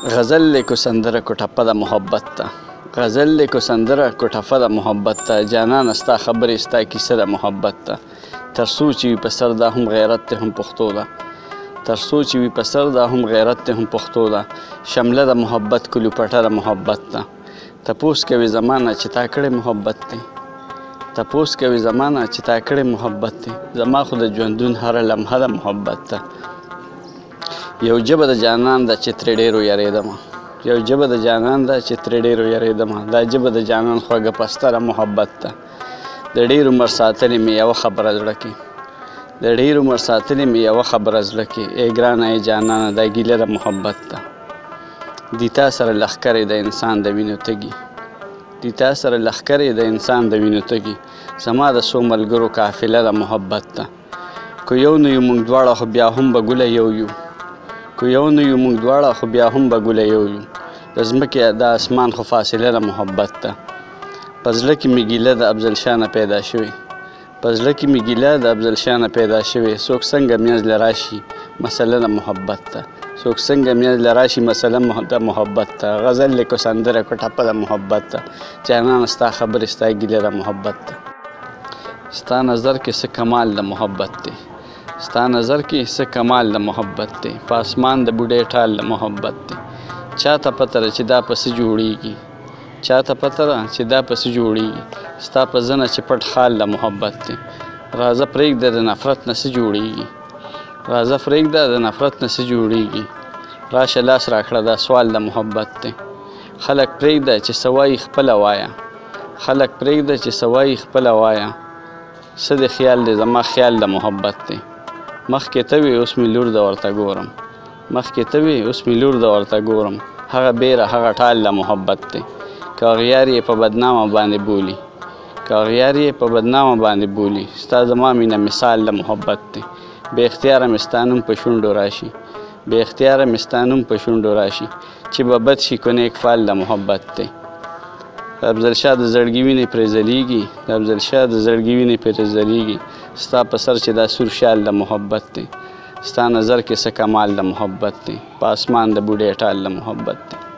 غزل لیکو سندره کو ټپه د محبت ته غزل لیکو سندره کو ټپه د محبت ته جانانه ستا خبرې ستا کیسه د محبت ته تر څو چې وي په سر دا هم غیرت دی هم پښتو ده تر څو چې وي په سر دا هم غیرت دی هم پښتو ده شمله د محبت کلو پټه د محبت ته تپوس کوي زمانه چې تا کړی محبت دی تپوس کوي زمانه چې تا کړی محبت دی زما خو د ژوندون هره لمحه د محبت ته یو ژبه د جانان ده چې ترې ډېرو یارېدمه یو ژبه د جانان ده چې ترې ډېرو یارېدمه دا ژبه د جانان خوږه پستره محبت ده د ډېر عمر ساتلې مې یوه خبره زړه کې د ډېر عمر ساتلې مې یوه خبره زړه کې ای ګرانه ای جانانه دا ګیله د محبت ده دی تا سره لښکرې د انسان د وینو تږي دی تا سره لښکرې د انسان د وینو تږي زما د څو ملګرو قافله د محبت ده که یو نه یو موږ دواړه خو بیا هم به ګوله یو یو که یو نه یو موږ دواړه خو بیا هم به ګوله یو یو د ځمکې د اسمان خو فاصله د محبت ده په زړه کې مې ګیله د افضل شاه نه پیدا شوې په زړه کې مې ګیله د افضل شاه نه پیدا شوې څوک څنګه منځله راشي مسله د محبت ده څوک څنګه منځله راشي مسله د محبت ده غزل لیکو سندره کو ټپه د محبت ده جانانه ستا خبرې ستا ګیله د محبت ده ستا نظر کې څه کمال د محبت دی ستا نظر کې څه کمال د محبت دی په اسمان د بوډۍ ټال د محبت دی چاته پته ده چې دا پسې جوړیږي چاته پته ده چې دا پسې جوړیږي ستا په زنه چې پټ خال د محبت دی راځه پرېږده د نفرت نه څه جوړیږي راځه پرېږده د نفرت نه څه جوړیږي راشه لاس راکړه دا سوال د محبت دی خلک پرېږده چې څه وایي خپله وایه خلک پرېږده چې څه وایي خپله وایه څه د خیال دی زما خیال د محبت دی مخکې ته وې اوس مې لور د ورته ګورم مخکې ته وې اوس مې لور د ورته ګورم هغه بیره هغه ټال د محبت دی که اغیار یې په بدنامه باندې بولي که اغیار یې په بدنامه باندې بولي ستا زما مینه مثال د محبت دی بې اختیاره مې ستا نوم په شونډو راشي بې اختیاره مې ستا نوم په شونډو راشي چې به بد شي کو نیک فال د محبت دی د افضل شاه د زړګي وینې پرې ځلیږي د افضل شاه د زړګي وینې پرې ځلیږي ستا په سر چې دا سور شال د محبت دی ستا نظر کې څه کمال د محبت دی په اسمان د بوډۍ ټال د محبت دی